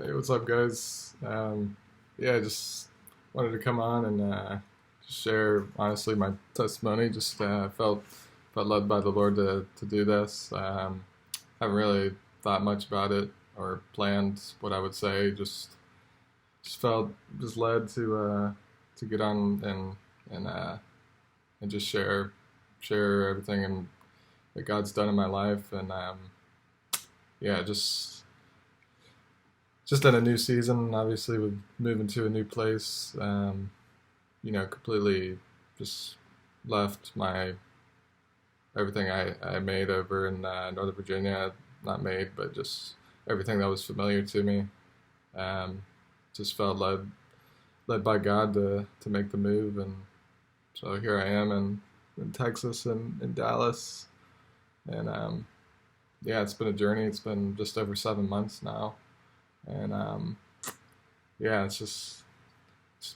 Hey, what's up, guys? Yeah, just wanted to come on and just share honestly my testimony. Just felt led by the Lord to do this. Haven't really thought much about it or planned what I would say. Just felt just led to get on and just share everything that God's done in my life. And yeah, just in a new season, obviously with moving to a new place, completely just left my everything I made over in Northern Virginia, not made, but just everything that was familiar to me. Um, just felt led by God to make the move, and so here I am in Texas and in Dallas, and yeah, it's been a journey. It's been just over 7 months now, and yeah, it's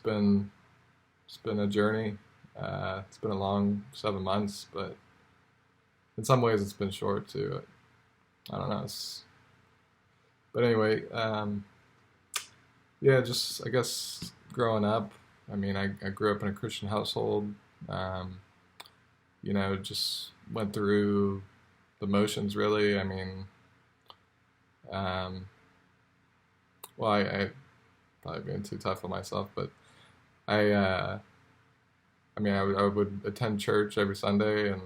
been a journey. It's been a long 7 months, but in some ways it's been short too. I don't know. But anyway, yeah, just I guess growing up. I mean, I grew up in a Christian household. Um, just went through the motions really. I mean, um, well, I probably being too tough on myself, but I I would attend church every Sunday, and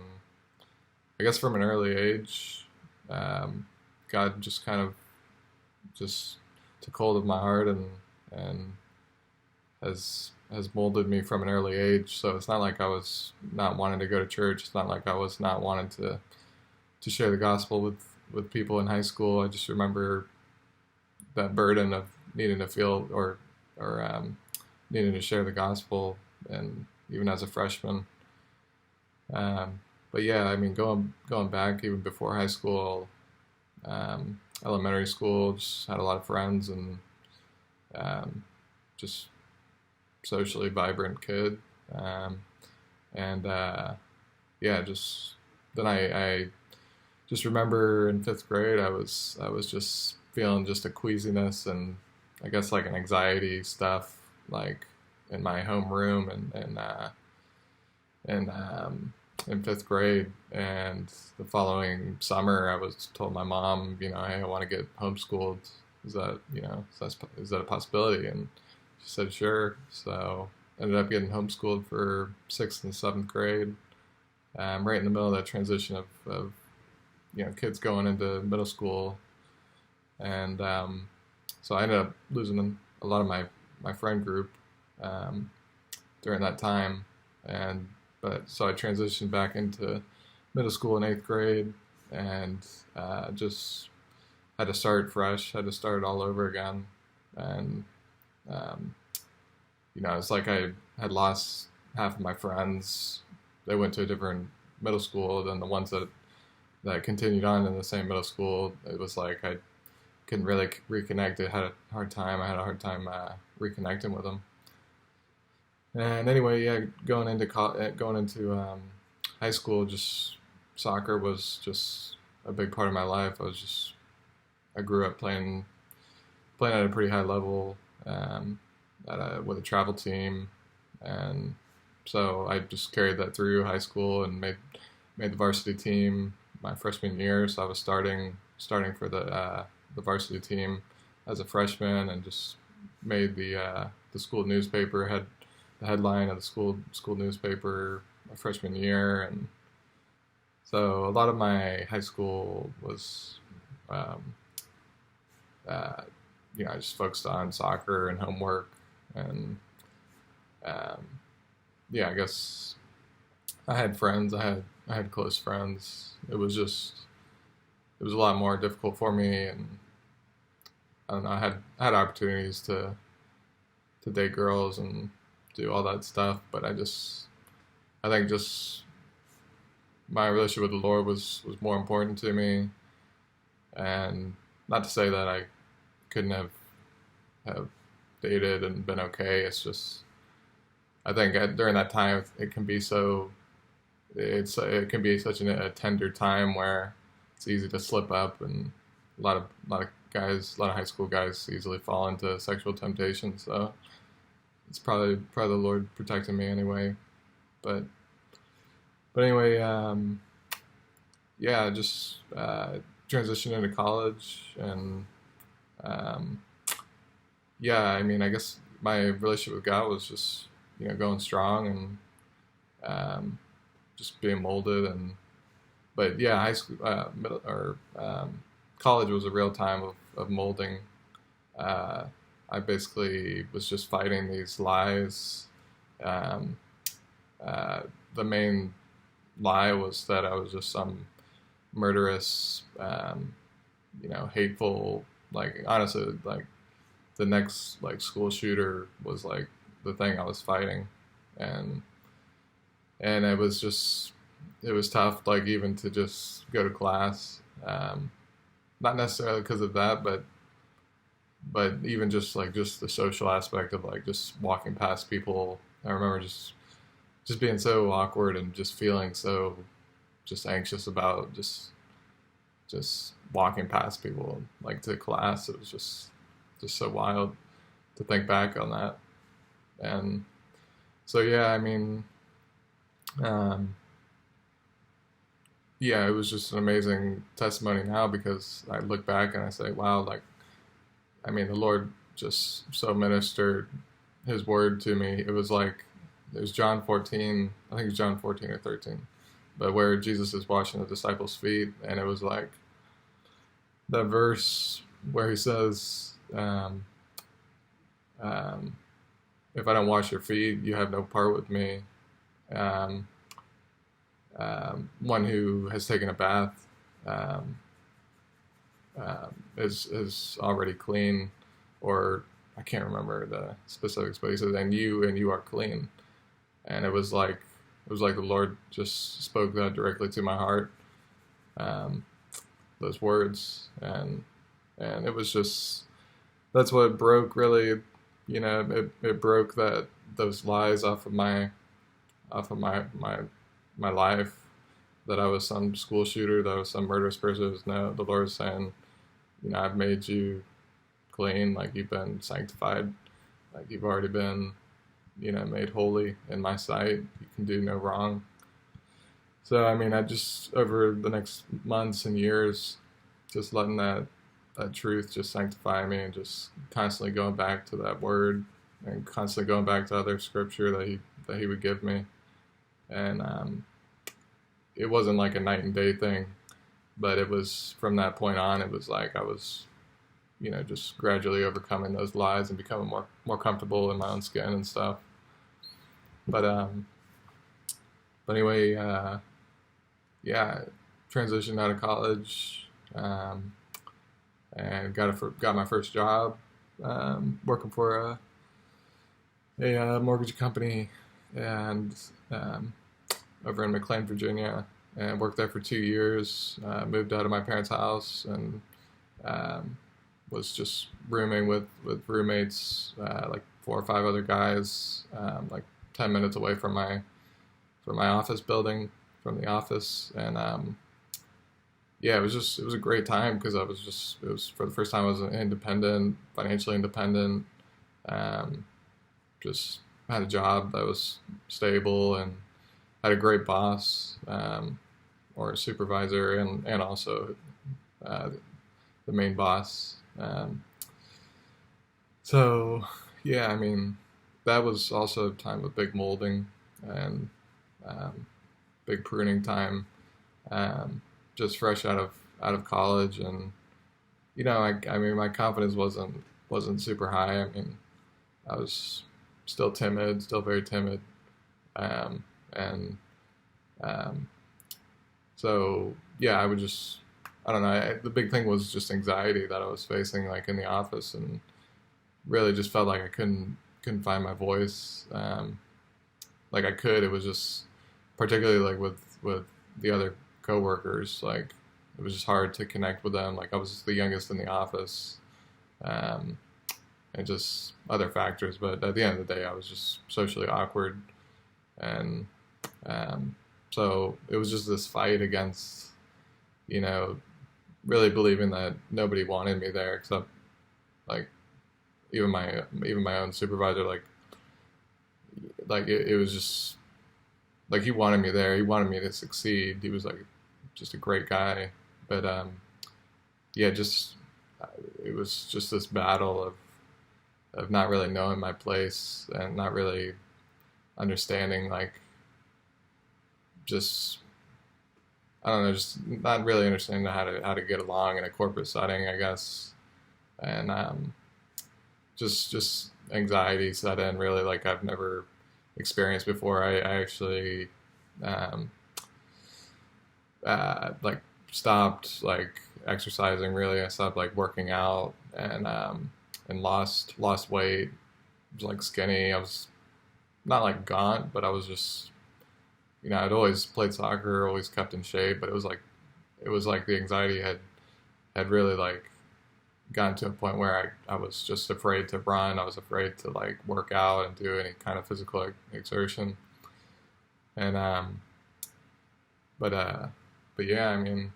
I guess from an early age, um, God just kind of just took hold of my heart and has molded me from an early age. So it's not like I was not wanting to go to church. It's not like I was not wanting to share the gospel with people in high school. I just remember that burden of needing to feel or needing to share the gospel, and even as a freshman. But yeah, I mean, going back even before high school, elementary school, just had a lot of friends and um, just socially vibrant kid. Um, and yeah, just then I just remember in fifth grade I was just feeling just a queasiness and I guess like an anxiety stuff like in my homeroom and in fifth grade. And the following summer, I was told my mom, hey, I want to get homeschooled. Is that a possibility? And she said, sure. So ended up getting homeschooled for sixth and seventh grade, right in the middle of that transition of kids going into middle school. And so I ended up losing a lot of my friend group um, during that time. And but so I transitioned back into middle school in eighth grade, and just had to start fresh, had to start all over again. And um, it's like I had lost half of my friends. They went to a different middle school than the ones that continued on in the same middle school. It was like I couldn't really reconnect. I had a hard time. I had a hard time reconnecting with them. And anyway, yeah, going into high school, just soccer was just a big part of my life. I grew up playing at a pretty high level, with a travel team, and so I just carried that through high school and made the varsity team my freshman year. So I was starting for the varsity team as a freshman, and just made the school newspaper, had the headline of the school newspaper my freshman year. And so a lot of my high school was um, uh, I just focused on soccer and homework. And um, yeah, I guess I had friends. I had close friends. It was a lot more difficult for me, and I don't know. I had opportunities to date girls and do all that stuff, but I think just my relationship with the Lord was more important to me. And not to say that I couldn't have dated and been okay. It's just I think during that time it can be such a tender time where it's easy to slip up a lot of high school guys easily fall into sexual temptation. So it's probably the Lord protecting me anyway. But anyway, yeah, just transitioned into college, and um, yeah, I mean, I guess my relationship with God was just going strong, and just being molded. And but yeah, high school, middle or college was a real time of molding. Uh, I basically was just fighting these lies. Um, uh, the main lie was that I was just some murderous, hateful. Like honestly, like the next like school shooter was like the thing I was fighting, and it was tough, like even to just go to class. Not necessarily because of that, but even just the social aspect of like just walking past people. I remember just being so awkward and just feeling so just anxious about just walking past people like to class. It was just so wild to think back on that. And so yeah, I mean, um, yeah, it was just an amazing testimony now, because I look back and I say, wow, like I mean, the Lord just so ministered His word to me. It was like it was John 14, I think it's John 14 or 13, but where Jesus is washing the disciples' feet, and it was like that verse where He says, um, "If I don't wash your feet, you have no part with me." Um, One who has taken a bath um, is already clean, or I can't remember the specifics, but He says, "And you are clean." And it was like the Lord just spoke that directly to my heart, um, those words, and it was just that's what broke really, it broke that those lies off of my life, that I was some school shooter, that I was some murderous person. It was, no, the Lord was saying, I've made you clean, like you've been sanctified, like you've already been, made holy in my sight. You can do no wrong. So I mean, I just over the next months and years, just letting that truth just sanctify me, and just constantly going back to that word, and constantly going back to other scripture that he would give me. And it wasn't like a night and day thing, but it was from that point on. It was like I was, just gradually overcoming those lies and becoming more comfortable in my own skin and stuff. But anyway, yeah, transitioned out of college, and got my first job, working for a mortgage company, and over in McLean, Virginia, and worked there for 2 years. Moved out of my parents' house, and was just rooming with roommates, like 4 or 5 other guys, like 10 minutes away from my office building, from the office. And yeah, it was a great time, because it was for the first time I was independent, financially independent. Um, just had a job that was stable, and had a great boss, or a supervisor, and also uh, the main boss. So yeah, I mean, that was also a time of big molding, and um, big pruning time. Just fresh out of college, and I mean, my confidence wasn't super high. I mean, I was still timid, still very timid, and um, so yeah, I don't know. The big thing was just anxiety that I was facing, like in the office, and really just felt like I couldn't find my voice. Like I could, it was just particularly like with the other coworkers, like it was just hard to connect with them. Like I was the youngest in the office, um, and just other factors. But at the end of the day, I was just socially awkward, and so it was just this fight against, you know, really believing that nobody wanted me there except like even my own supervisor. Like it was just like he wanted me there. He wanted me to succeed. He was like just a great guy. But yeah, just it was just this battle of not really knowing my place and not really understanding like just I don't know, just not really understanding how to get along in a corporate setting, I guess, and just anxiety set in really like I've never experienced before. I actually um, like stopped like exercising really. I stopped like working out and lost weight. I was like skinny. I was not like gaunt, but I was just I'd always played soccer, always kept in shape, but it was like the anxiety had really like gotten to a point where I was just afraid to run. I was afraid to like work out and do any kind of physical exertion. And but but yeah, I mean,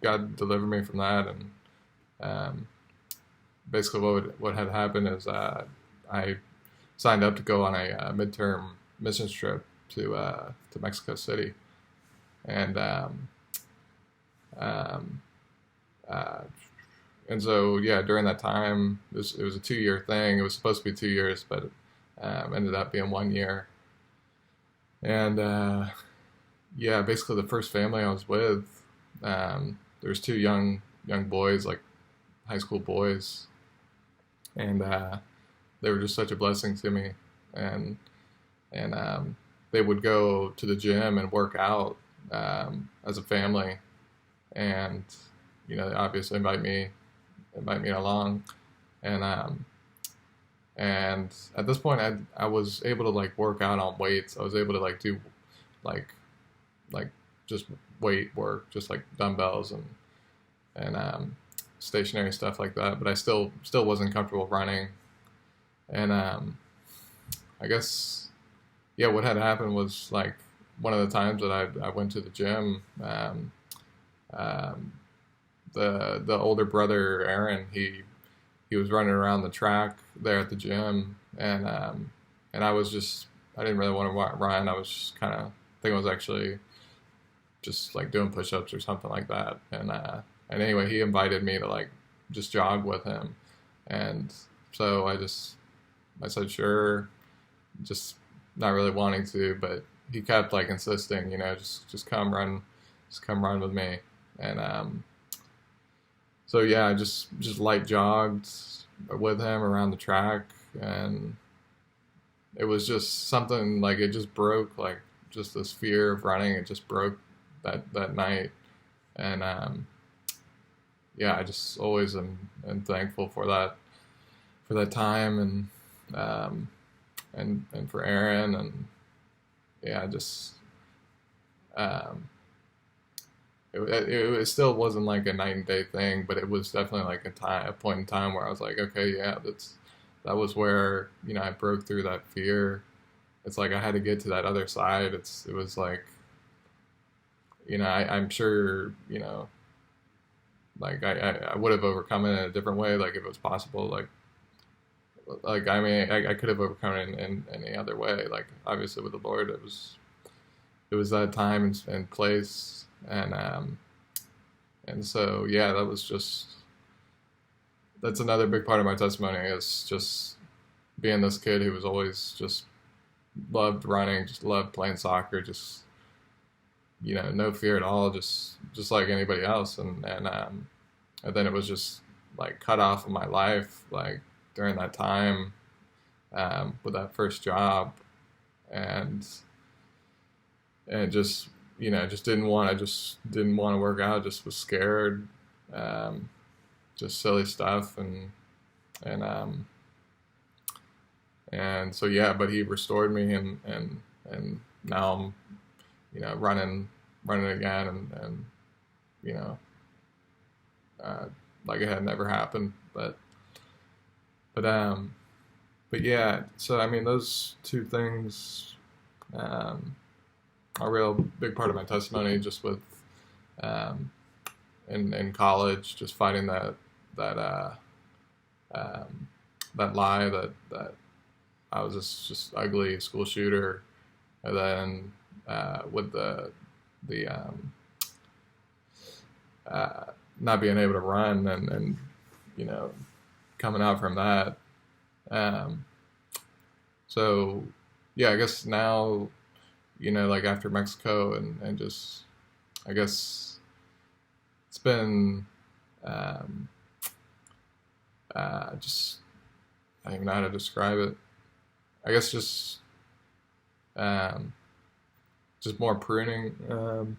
God delivered me from that. And um, basically, what had happened is I signed up to go on a midterm missions trip to Mexico City, and um, uh, and so yeah, during that time, it was a 2 year thing. It was supposed to be 2 years, but ended up being 1 year. And yeah, basically the first family I was with, there was two young boys, like high school boys, and they were just such a blessing to me. And they would go to the gym and work out as a family, and they obviously invite me along, and and at this point I was able to like work out on weights. I was able to like do like like just weight work, just like dumbbells and stationary stuff like that. But I still wasn't comfortable running, and I guess yeah, what had happened was like one of the times that I went to the gym. Um, the older brother Aaron, he was running around the track there at the gym, and I didn't really want to run. I was just kind of I think I was actually just like doing push-ups or something like that. And anyway, he invited me to like just jog with him, and so I said sure, just not really wanting to, but he kept like insisting, just come run with me, and so yeah, I just light jogged with him around the track, and it was just something like it just broke like just this fear of running. It just broke that night, and yeah, I just always am thankful for that time, and for Aaron, and yeah, just um, it still wasn't like a night and day thing, but it was definitely like a point in time where I was like, okay, yeah, that was where I broke through that fear. It's like I had to get to that other side. It was like I'm sure like I would have overcome it in a different way, like if it was possible, like I mean I could have overcome it in any other way. Like obviously with the Lord, it was that time and place, and so yeah, that's another big part of my testimony is just being this kid who was always just loved running, just loved playing soccer, just no fear at all, just like anybody else, and then it was just like cut off of my life like during that time with that first job, and just I just didn't want to work out, just was scared, um, just silly stuff, and and so yeah, but he restored me, and now I'm running again, and you know uh, like it had never happened, but but yeah, so I mean those two things um, are a real big part of my testimony, just with um, in college, just fighting that um, that lie that I was just ugly school shooter, and then with the uh, not being able to run and you know coming out from that. Um, so yeah, I guess now like after Mexico and just I guess it's been um, just I don't even know how to describe it. I guess um, just more pruning.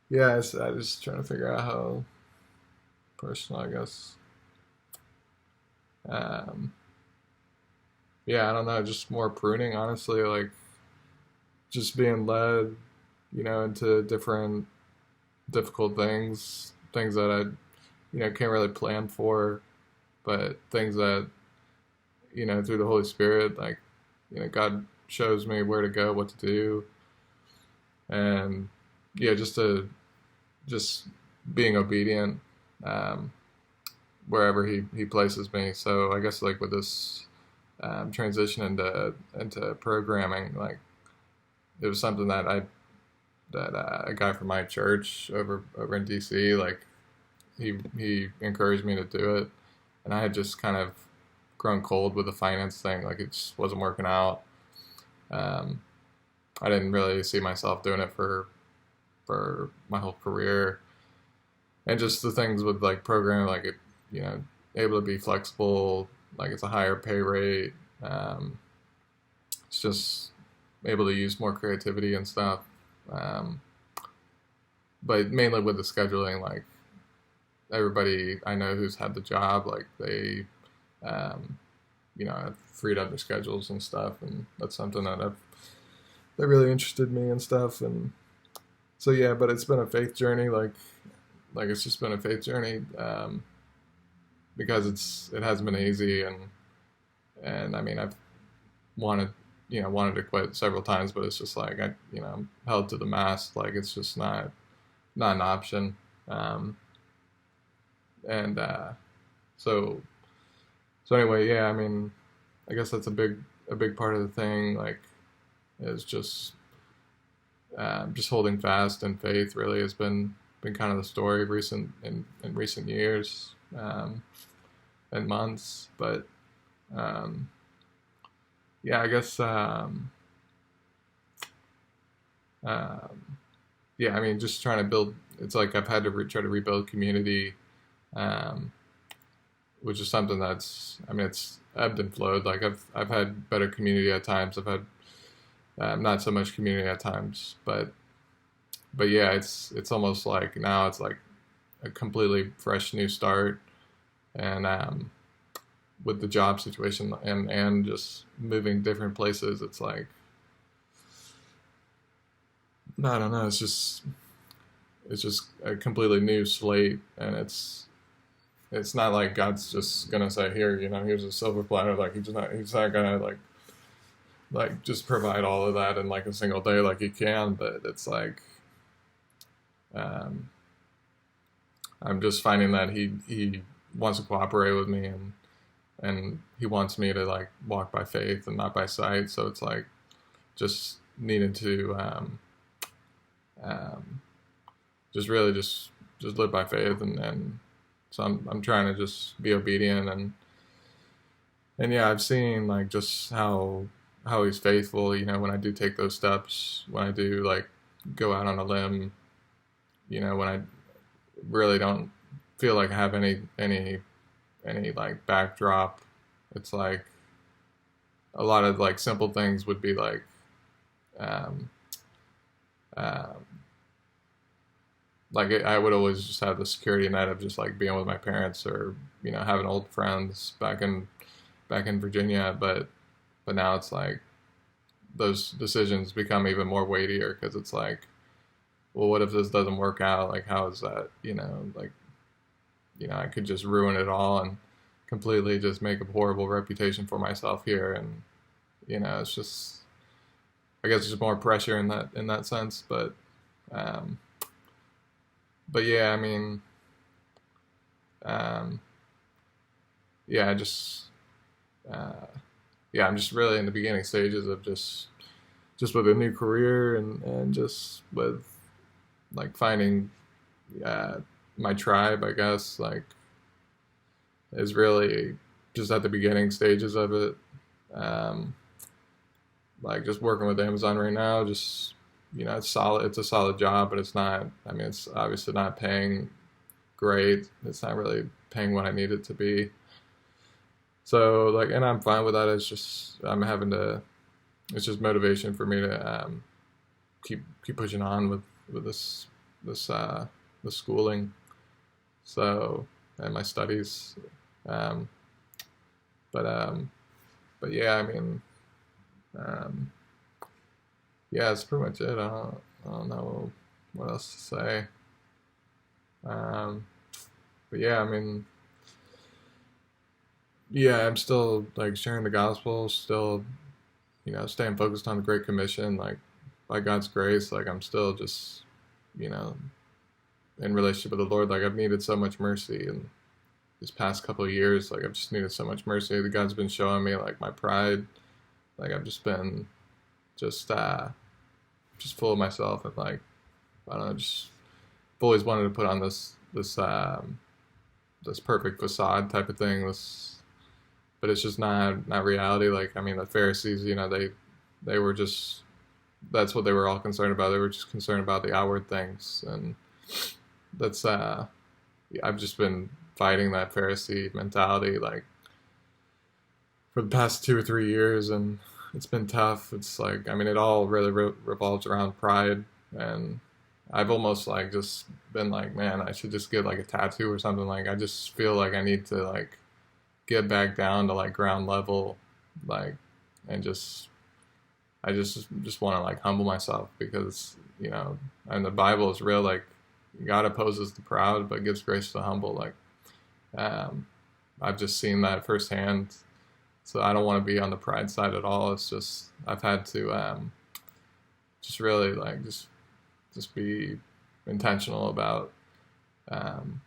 Yeah, I just trying to figure out how personal, I guess. Um, yeah, I don't know, just more pruning, honestly, like just being led, into different difficult things that I, can't really plan for, but things that, through the Holy Spirit, like, God shows me where to go, what to do, and yeah, just being obedient, um, wherever he places me. So I guess like with this transition into programming, like it was something that a guy from my church over in DC, like he encouraged me to do it, and I had just kind of grown cold with the finance thing, like it just wasn't working out. Um, I didn't really see myself doing it for my whole career, and just the things with like programming, like it, able to be flexible, like it's a higher pay rate. Um, it's just able to use more creativity and stuff. Um, but mainly with the scheduling, like everybody I know who's had the job, like they, um, have freed up their schedules and stuff, and that's something that really interested me and stuff. And so yeah, but it's been a faith journey, like it's just been a faith journey, because it hasn't been easy, and I mean I've wanted wanted to quit several times, but it's just like I'm held to the mast, like it's just not an option. And so anyway, yeah, I mean I guess that's a big part of the thing, like is just holding fast, and faith really has been kind of the story of in recent years, and months. But um, yeah, I guess um, yeah, I mean just trying to build. It's like I've had to try to rebuild community, um, which is something that's, I mean, it's ebbed and flowed. Like I've had better community at times. I've had not so much community at times, but yeah, it's almost like now it's like a completely fresh new start, and with the job situation and just moving different places, it's like I don't know, it's just a completely new slate, and it's not like God's just gonna say here, here's a silver platter, like he's not gonna like just provide all of that in like a single day like he can, but it's like um, I'm just finding that he wants to cooperate with me, and he wants me to like walk by faith and not by sight. So it's like just needed to um, just really just live by faith, and so I'm trying to just be obedient, and yeah, I've seen like just how he's faithful, when I do take those steps, when I do like go out on a limb, when I really don't feel like I have any like backdrop. It's like a lot of like simple things would be like um, um, like I would always just have the security net of just like being with my parents, or having old friends back in Virginia, but now it's like those decisions become even more weightier, because it's like, well, what if this doesn't work out? Like, how is that? Like, I could just ruin it all and completely just make a horrible reputation for myself here, and it's just, I guess, there's more pressure in that sense. But but yeah, I mean, um, yeah, I just uh, yeah, I'm just really in the beginning stages of just with a new career and just with like finding uh, my tribe, I guess, like is really just at the beginning stages of it. Um, like just working with Amazon right now, just it's solid. It's a solid job, but it's not. I mean, it's obviously not paying great. It's not really paying what I need it to be. So like, and I'm fine with that. It's just I'm having to. It's just motivation for me to keep pushing on with this the schooling. So and my studies. Um, but but yeah, I mean, um, yeah, that's pretty much it. I don't know what else to say. Um, but yeah, I mean, yeah, I'm still like sharing the gospel, still, staying focused on the Great Commission, like by God's grace, like I'm still just, you know, in relationship with the Lord. Like I've needed so much mercy in these past couple of years. Like I've just needed so much mercy. The God's been showing me like my pride. Like I've just been just just full of myself and like I don't know, just I've always wanted to put on this perfect facade type of thing. This, but it's just not reality. Like I mean, the Pharisees, they were just that's what they were all concerned about. They were just concerned about the outward things, and that's I've just been fighting that Pharisee mentality like for the past 2 or 3 years, and it's been tough. It's like I mean, it all really revolves around pride, and I've almost like just been like, man, I should just get like a tattoo or something. Like I just feel like I need to like get back down to like ground level, like and I just want to like humble myself because and the Bible is real. Like God opposes the proud, but gives grace to the humble. Like um, I've just seen that firsthand. So I don't want to be on the pride side at all. It's just I've had to just really like just be intentional about um,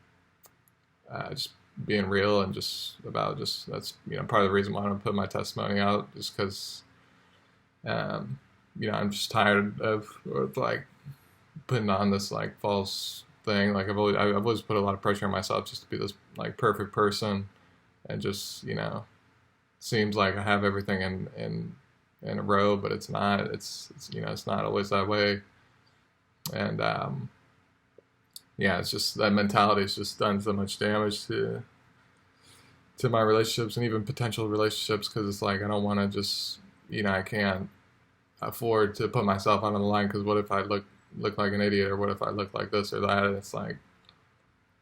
just being real and just about just that's part of the reason why I want to put my testimony out just because um, I'm just tired of like putting on this like false thing. Like I've always put a lot of pressure on myself just to be this like perfect person, and just seems like I have everything in a row, but it's not. It's not always that way, and yeah, it's just that mentality has just done so much damage to my relationships and even potential relationships because it's like I don't want to just I can't afford to put myself on the line because what if I look like an idiot, or what if I look like this or that? And it's like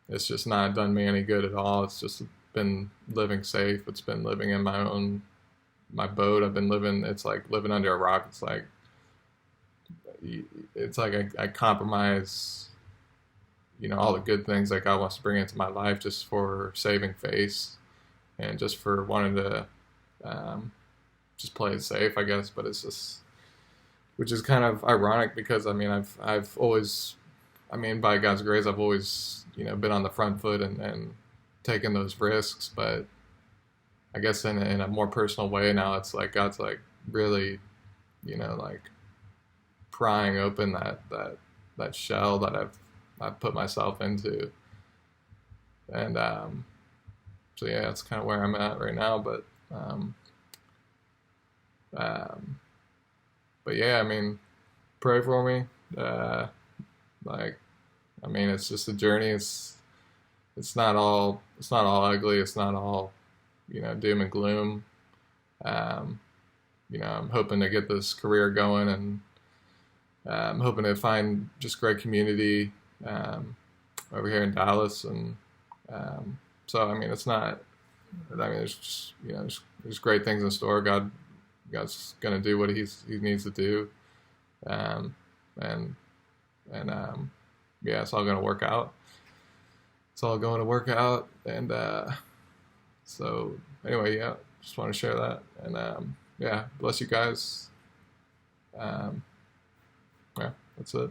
it's just not done me any good at all. It's just been living safe. It's been living in my boat. I've been living. It's like living under a rock. It's like I compromise all the good things that God wants to bring into my life just for saving face and just for wanting to um, just play it safe, I guess. But it's just which is kind of ironic because I mean I've always I mean by God's grace I've always been on the front foot and taken those risks, but I guess in a more personal way now it's like God's like really like prying open that shell that I've put myself into, and so yeah, that's kind of where I'm at right now, um, um, but yeah, I mean, pray for me. Like, I mean, it's just a journey. It's not all ugly. It's not all doom and gloom. Um, I'm hoping to get this career going, and I'm hoping to find just great community um, over here in Dallas, and so I mean, it's not. I mean, there's just there's great things in store. God's gonna do what he needs to do, um, and and yeah, it's all gonna work out. It's all going to work out, and so anyway, yeah, just want to share that, and yeah, bless you guys. Um, yeah, that's it.